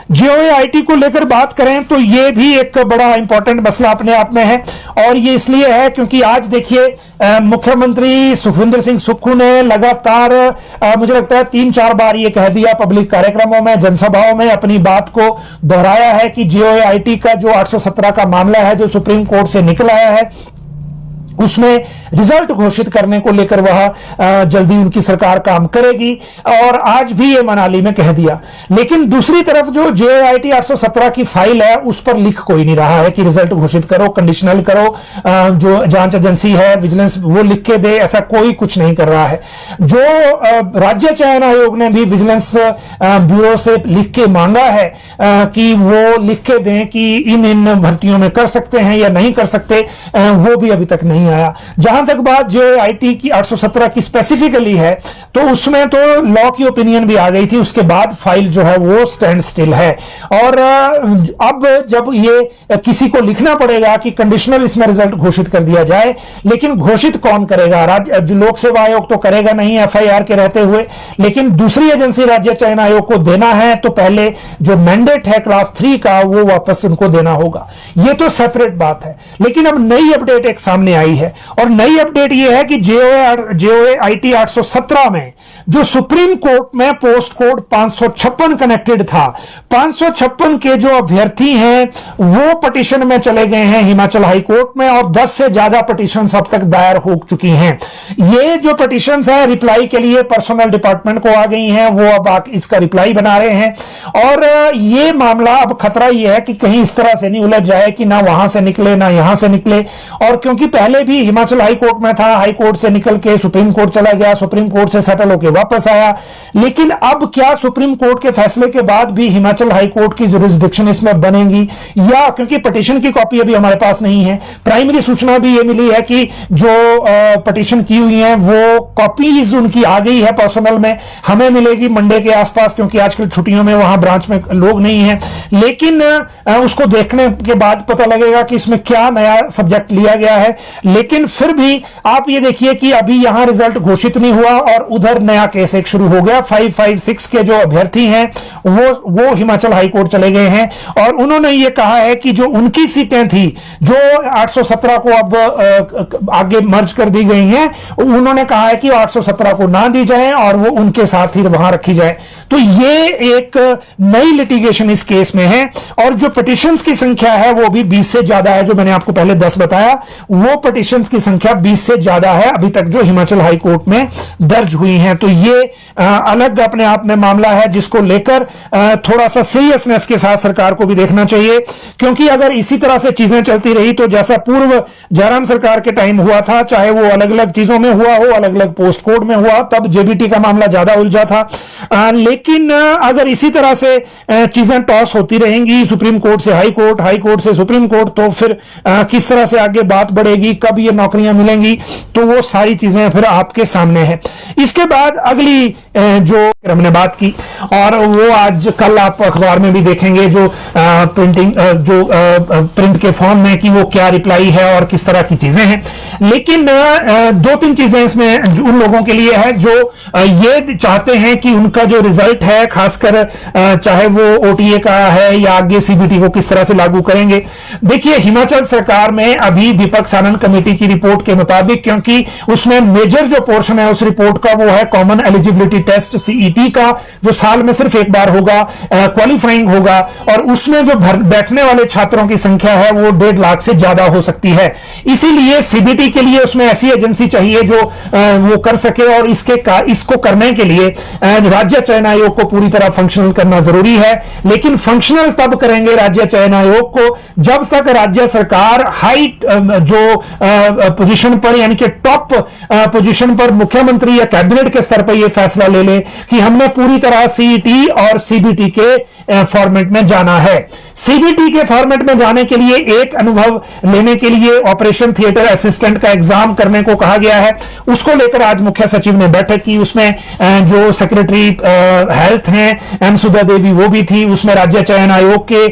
जीओएआईटी को लेकर बात करें तो ये भी एक बड़ा इंपॉर्टेंट मसला अपने आप में है, और ये इसलिए है क्योंकि आज देखिए मुख्यमंत्री सुखविंदर सिंह सुक्खू ने लगातार मुझे लगता है 3-4 बार ये कह दिया पब्लिक कार्यक्रमों में, जनसभाओं में अपनी बात को दोहराया है कि जीओएआईटी का जो 817 का मामला है जो सुप्रीम कोर्ट से निकल आया है उसमें रिजल्ट घोषित करने को लेकर वह जल्दी उनकी सरकार काम करेगी, और आज भी ये मनाली में कह दिया। लेकिन दूसरी तरफ जो जीओएआईटी 817 की फाइल है उस पर लिख कोई नहीं रहा है कि रिजल्ट घोषित करो, कंडीशनल करो, जो जांच एजेंसी है विजिलेंस वो लिख के दे, ऐसा कोई कुछ नहीं कर रहा है। जो राज्य चयन आयोग ने भी विजिलेंस ब्यूरो से लिख के मांगा है कि वो लिख के दें कि इन भर्तियों में कर सकते हैं या नहीं कर सकते, वो भी अभी तक नहीं आया। जहां तक बात जीओएआईटी की 817 की स्पेसिफिकली है तो उसमें तो लॉ की ओपिनियन भी आ गई थी, उसके बाद फाइल जो है वो स्टैंड स्टिल है। और अब जब ये किसी को लिखना पड़ेगा कि कंडीशनल इसमें रिजल्ट घोषित कर दिया जाए, लेकिन घोषित कौन करेगा? राज्य लोक सेवा आयोग तो करेगा नहीं एफआईआर के रहते हुए, लेकिन दूसरी एजेंसी राज्य चयन आयोग को देना है तो पहले जो मैंडेट है क्लास 3 का वो वापस उनको देना होगा। ये तो सेपरेट बात है। लेकिन अब नई अपडेट एक सामने आई है, और नई अपडेट यह है कि जीओएआईटी 817 में जो सुप्रीम कोर्ट में पोस्ट कोड 556 कनेक्टेड था, 556 के जो अभ्यर्थी हैं वो पिटीशन में चले गए हैं हिमाचल हाई कोर्ट में, और 10 से ज्यादा पिटीशन अब तक दायर हो चुकी हैं। ये जो पिटीशन है रिप्लाई के लिए पर्सनल डिपार्टमेंट को आ गई हैं, वो अब इसका रिप्लाई बना रहे हैं। और ये मामला अब खतरा ये है कि कहीं इस तरह से नहीं उलझ जाए कि ना वहां से निकले ना यहां से निकले। और क्योंकि पहले भी हिमाचल हाई कोर्ट में था, हाई कोर्ट से निकल के सुप्रीम कोर्ट चला गया, सुप्रीम कोर्ट से सेटल होकर वापस आया, लेकिन अब क्या सुप्रीम कोर्ट के फैसले के बाद भी हिमाचल हाई कोर्ट की जुरिस्डिक्शन इसमें बनेगी? या क्योंकि पिटीशन की कॉपी अभी हमारे पास नहीं है, प्राइमरी सूचना भी ये मिली है कि जो पिटीशन की हुई है वो कॉपीज उनकी आ गई है पर्सनल में, हमें मिलेगी मंडे के आसपास, क्योंकि आजकल छुट्टियों में वहां ब्रांच में लोग नहीं है। लेकिन उसको देखने के बाद पता लगेगा कि इसमें क्या नया सब्जेक्ट लिया गया है। लेकिन फिर भी आप ये देखिए कि अभी यहां रिजल्ट घोषित नहीं हुआ और उधर नया केस एक शुरू हो गया। 556 के जो अभ्यर्थी हैं वो हिमाचल हाई कोर्ट चले गए हैं, और उन्होंने ये कहा है कि जो उनकी सीटें थी जो 817 को अब आगे मर्ज कर दी गई हैं, उन्होंने कहा है कि 817 को ना दी जाए और वो उनके साथ ही वहां रखी जाए। तो ये एक नई लिटिगेशन इस केस में है, और जो पिटीशंस की संख्या है वो भी 20 से ज्यादा है। जो मैंने आपको पहले 10 बताया, वो पिटीशंस की संख्या 20 से ज्यादा है अभी तक जो हिमाचल हाई कोर्ट में दर्ज हुई हैं। तो ये अलग अपने आप में मामला है जिसको लेकर थोड़ा सा सीरियसनेस के साथ सरकार को भी देखना चाहिए, क्योंकि अगर इसी तरह से चीजें चलती रही तो जैसा पूर्व जयराम सरकार के टाइम हुआ था, चाहे वो अलग अलग चीजों में हुआ हो, अलग अलग पोस्ट कोड में हुआ, तब जेबीटी का मामला ज्यादा उलझा था। लेकिन अगर इसी तरह से चीजें टॉस होती रहेंगी सुप्रीम कोर्ट से हाई कोर्ट, हाई कोर्ट से सुप्रीम कोर्ट, तो फिर किस तरह से आगे बात बढ़ेगी, कब ये नौकरियां मिलेंगी, तो वो सारी चीजें फिर आपके सामने है। इसके बाद अगली जो हमने बात की, और वो आज कल आप अखबार में भी देखेंगे जो प्रिंटिंग जो प्रिंट के फॉर्म में कि वो क्या रिप्लाई है और किस तरह की चीजें हैं। लेकिन 2-3 चीजें इसमें उन लोगों के लिए है जो ये चाहते हैं कि उनका जो रिजल्ट है, खासकर चाहे वो ओटीए का है या आगे सीबीटी को किस तरह से लागू करेंगे। देखिए हिमाचल सरकार में अभी दीपक सानन कमेटी की रिपोर्ट के मुताबिक, क्योंकि उसमें मेजर जो पोर्शन है उस रिपोर्ट का वो है कॉमन एलिजिबिलिटी टेस्ट सीईटी का, जो साल में सिर्फ एक बार होगा, क्वालिफाइंग होगा, और उसमें जो बैठने वाले छात्रों की संख्या है वो 1.5 लाख से ज्यादा हो सकती है। इसीलिए सीबीटी के लिए उसमें ऐसी एजेंसी चाहिए जो वो कर सके, और इसको करने के लिए राज्य चयन आयोग को पूरी तरह फंक्शनल करना जरूरी है। लेकिन फंक्शनल तब करेंगे राज्य चयन आयोग को जब तक राज्य सरकार हाई जो पोजीशन पर, यानी कि टॉप पोजीशन पर मुख्यमंत्री या कैबिनेट के स्तर पर यह फैसला ले ले कि हमने पूरी तरह सीईटी और सीबीटी के फॉर्मेट में जाना है। सीबीटी के फॉर्मेट में जाने के लिए एक अनुभव लेने के लिए ऑपरेशन थिएटर असिस्टेंट का एग्जाम करने को कहा गया है। उसको लेकर आज मुख्य सचिव ने बैठक की। उसमें जो सेक्रेटरी हेल्थ हैं एम सुधा देवी वो भी थी, उसमें राज्य चयन आयोग के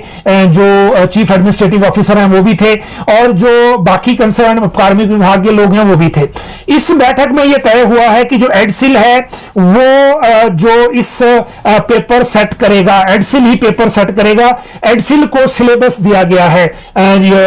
जो चीफ एडमिनिस्ट्रेटिव ऑफिसर हैं वो भी थे, और जो बाकी कंसर्न कार्मिक विभाग के लोग हैं वो भी थे। इस बैठक में यह तय हुआ है कि जो एडसिल है है वो जो इस पेपर सेट करेगा, एडसिल ही पेपर सेट करेगा। एडसिल को सिलेबस दिया गया है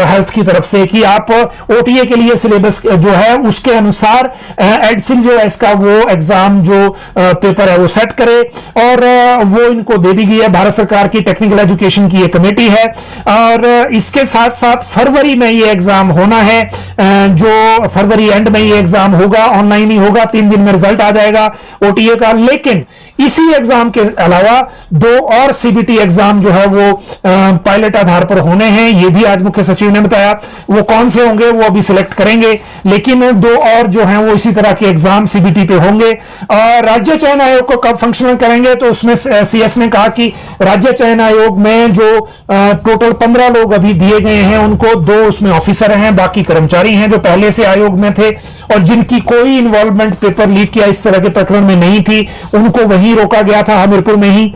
हेल्थ की तरफ से कि आप ओटीए के लिए सिलेबस जो है उसके अनुसार एडसिल जो है इसका वो एग्जाम जो पेपर है वो सेट करे, और वो इनको दे दी गई है। भारत सरकार की टेक्निकल एजुकेशन की ये कमेटी है, और इसके साथ साथ फरवरी में ये एग्जाम होना है, जो फरवरी एंड में ये एग्जाम होगा, ऑनलाइन ही होगा, 3 दिन में रिजल्ट आ जाएगा ओटीए का। लेकिन इसी एग्जाम के अलावा 2 और सीबीटी एग्जाम जो है वो पायलट आधार पर होने हैं, ये भी आज मुख्य सचिव ने बताया। वो कौन से होंगे वो अभी सिलेक्ट करेंगे, लेकिन 2 और जो हैं वो इसी तरह के एग्जाम सीबीटी पे होंगे। और राज्य चयन आयोग को कब फंक्शनल करेंगे, तो उसमें सीएस ने कहा कि राज्य चयन आयोग में जो टोटल 15 लोग अभी दिए गए हैं उनको 2 उसमें ऑफिसर हैं, बाकी कर्मचारी हैं जो पहले से आयोग में थे और जिनकी कोई इन्वॉल्वमेंट पेपर लीक या इस तरह के प्रकरण में नहीं थी, उनको वहीं रोका गया था हमीरपुर में ही।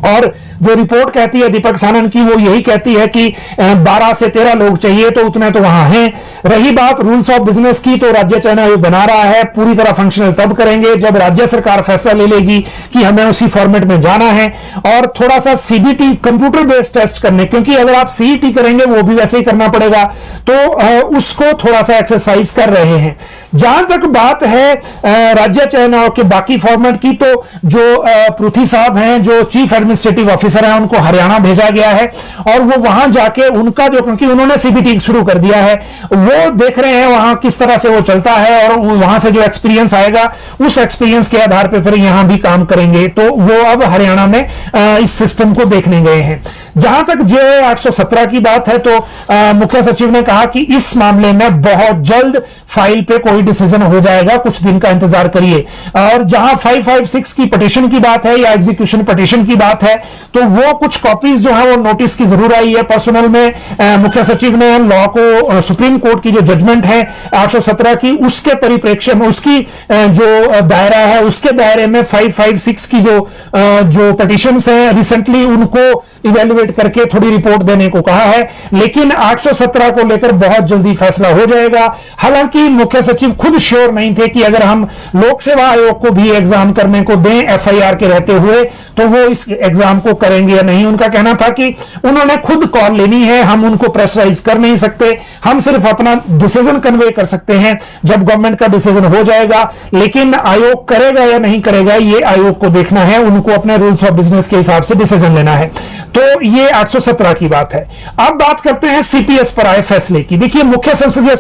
और जो रिपोर्ट कहती है दीपक सानन की वो यही कहती है कि 12 से 13 लोग चाहिए, तो उतने तो वहां हैं। रही बात रूल्स ऑफ बिजनेस की, तो राज्य चयन आयोग बना रहा है, पूरी तरह फंक्शनल तब करेंगे जब राज्य सरकार फैसला ले लेगी कि हमें उसी फॉर्मेट में जाना है। और थोड़ा सा सीबीटी कंप्यूटर बेस्ड टेस्ट करने, क्योंकि अगर आप सीईटी करेंगे वो भी वैसे ही करना पड़ेगा, तो उसको थोड़ा सा एक्सरसाइज कर रहे हैं। जहां तक बात है राज्य चयन आयोग के बाकी फॉर्मेट की, तो जो पृथ्वी साहब हैं जो चीफ एडमिनिस्ट्रेटिव ऑफिसर हैं उनको हरियाणा भेजा गया है, और वो वहां जाके उनका जो, क्योंकि उन्होंने सीबीटी शुरू कर दिया है, वो देख रहे हैं वहां किस तरह से वो चलता है, और वहां से जो एक्सपीरियंस आएगा उस एक्सपीरियंस के आधार पर फिर यहां भी काम करेंगे। तो वो अब हरियाणा में इस सिस्टम को देखने गए हैं। जहां तक जे 817 की बात है, तो मुख्य सचिव ने कहा कि इस मामले में बहुत जल्द फाइल पे कोई डिसीजन हो जाएगा, कुछ दिन का इंतजार करिए। और जहां 556 की पिटीशन की बात है या एग्जीक्यूशन पिटीशन की बात है, तो वो कुछ कॉपीज जो है वो नोटिस की जरूर आई है पर्सनल में। मुख्य सचिव ने लॉ को, सुप्रीम कोर्ट की जो जजमेंट है 817 की, उसके परिप्रेक्ष्य में, उसकी जो दायरा है उसके दायरे में 556 की जो पिटीशंस हैं रिसेंटली, उनको इवेल्युएट करके थोड़ी रिपोर्ट देने को कहा है। लेकिन 817 को लेकर बहुत जल्दी फैसला हो जाएगा। हालांकि मुख्य सचिव खुद श्योर नहीं थे कि अगर हम लोक सेवा आयोग को भी एग्जाम करने को दें एफआईआर के रहते हुए, तो वो इस एग्जाम को करेंगे या नहीं। उनका कहना था कि उन्होंने खुद कॉल लेनी है, हम उनको प्रेशराइज कर नहीं सकते, हम सिर्फ अपना डिसीजन कन्वे कर सकते हैं जब गवर्नमेंट का डिसीजन हो जाएगा। लेकिन आयोग करेगा या नहीं करेगा ये आयोग को देखना है, उनको अपने रूल्स ऑफ बिजनेस के हिसाब से डिसीजन लेना है। तो ये 817 की बात है। अब बात करते हैं सीपीएस पर आए फैसले की। देखिए, मुख्य संसदीय